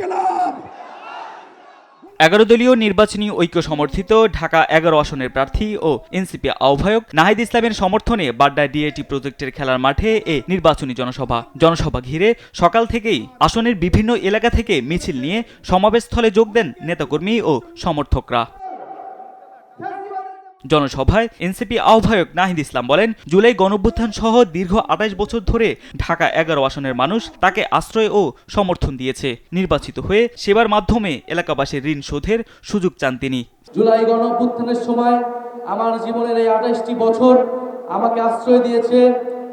ইনকিলাব। 11 দলীয় নির্বাচনী ঐক্য সমর্থিত ঢাকা 11 আসনের প্রার্থী ও এনসিপি আহ্বায়ক নাহিদ ইসলামের সমর্থনে বাড্ডা ডিএটি প্রজেক্টের খেলার মাঠে এ নির্বাচনী জনসভা ঘিরে সকাল থেকেই আসনের বিভিন্ন এলাকা থেকে মিছিল নিয়ে সমাবেশস্থলে যোগ দেন নেতাকর্মী ও সমর্থকরা। জনসভায় এনসিপি আহ্বায়ক নাহিদ ইসলাম বলেন, জুলাই গণঅভ্যুত্থান সহ দীর্ঘ 28 বছর ধরে ঢাকা 11 আসনের মানুষ তাকে আশ্রয় ও সমর্থন দিয়েছে। নির্বাচিত হয়ে সেবার মাধ্যমে এলাকাবাসীর ঋণ শোধের সুযোগ চান তিনি। জুলাই গণঅভ্যুত্থানের সময় আমার জীবনের এই 28টি বছর আমাকে আশ্রয় দিয়েছে।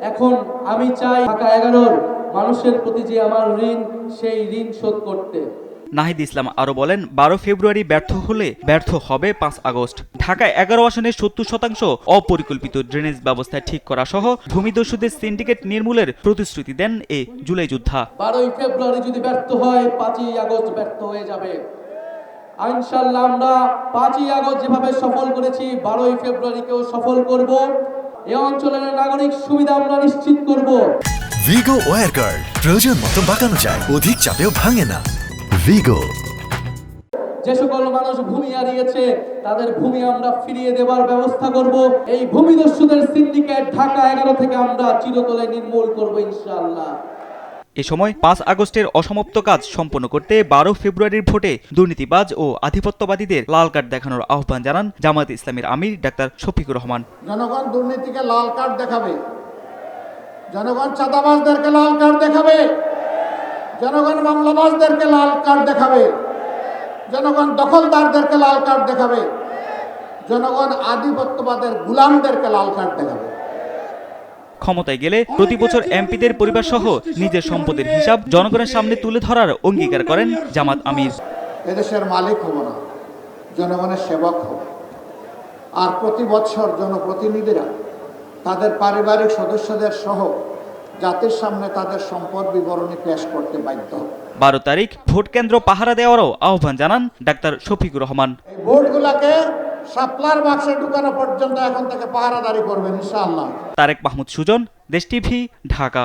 এখন আমি চাই ঢাকা 11 মানুষের প্রতি যে আমার ঋণ, সেই ঋণ শোধ করতে। নাহিদ ইসলাম আরো বলেন, 12 ফেব্রুয়ারি ব্যর্থ হলে ব্যর্থ হবে 5 আগস্ট। ঢাকায় 11 আসনের 70% অপরিকল্পিত ড্রেনেজ ব্যবস্থা ঠিক করা সহ ভূমিদস্যুদের সিন্ডিকেট নির্মূলের প্রতিশ্রুতি দেন এ জুলাই যোদ্ধা। 12 ফেব্রুয়ারি যদি ব্যর্থ হয়, 5 আগস্ট ব্যর্থ হয়ে যাবে। ইনশাআল্লাহ আমরা 5 আগস্ট যেভাবে সফল করেছি, 12 ফেব্রুয়ারিকেও সফল করব। এই অঞ্চলের নাগরিক সুবিধা আমরা নিশ্চিত করব। ভিগো ওয়্যার কার্ড প্রয়োজন মতো বাঁকানো যায়, অধিক চাপেও ভাঙে না। ভিগো। যে সকল মানুষ ভূমি হারিয়েছে তাদের ভূমি আমরা ফিরিয়ে দেওয়ার ব্যবস্থা করব। এই ভূমিদস্যুদের সিন্ডিকেট ঢাকা 11 থেকে আমরা চিরতরে নির্মূল করব ইনশাআল্লাহ। এ সময় 5 আগস্টের অসমাপ্ত কাজ সম্পন্ন করতে 12 ফেব্রুয়ারির ভোটে দুর্নীতিবাজ ও আধিপত্যবাদীদের লাল কার্ড দেখানোর আহ্বান জানান জামায়াতে ইসলামীর আমির ডাক্তার শফিকুর রহমান। জনগণ দুর্নীতিকে লাল কার্ড দেখাবে, জনগণ চাঁদাবাজদেরকে লাল কার্ড দেখাবে, জনগণ মামলাবাজদেরকে লাল কার্ড দেখাবে, জনগণ দখলদারদেরকে লাল কার্ড দেখাবে, জনগণ আধিপত্যবাদের গোলামদেরকে লাল কার্ড দেখাবে। ক্ষমতায় গেলে প্রতি বছর এমপিদের পরিবার সহ নিজের সম্পদের হিসাব জনগণের সামনে তুলে ধরার অঙ্গীকার করেন জামাত আমির। এদেশের মালিক হব না, জনগণের সেবক হব। আর প্রতি বছর জনপ্রতিনিধিরা তাদের পারিবারিক সদস্যদের সহ জাতির সামনে তাদের সম্পদ বিবরণী পেশ করতে বাধ্য। 12 তারিখ ভোট কেন্দ্র পাহারা দেওয়ারও আহ্বান জানান ডাক্তার শফিকুর রহমান। এই ভোটগুলোকে শাপলার বাক্সে ঢুকানো পর্যন্ত এখন থেকে পাহারাদারি করবেন ইনশাআল্লাহ। তারেক মাহমুদ সুজন, দেশ টিভি, ঢাকা।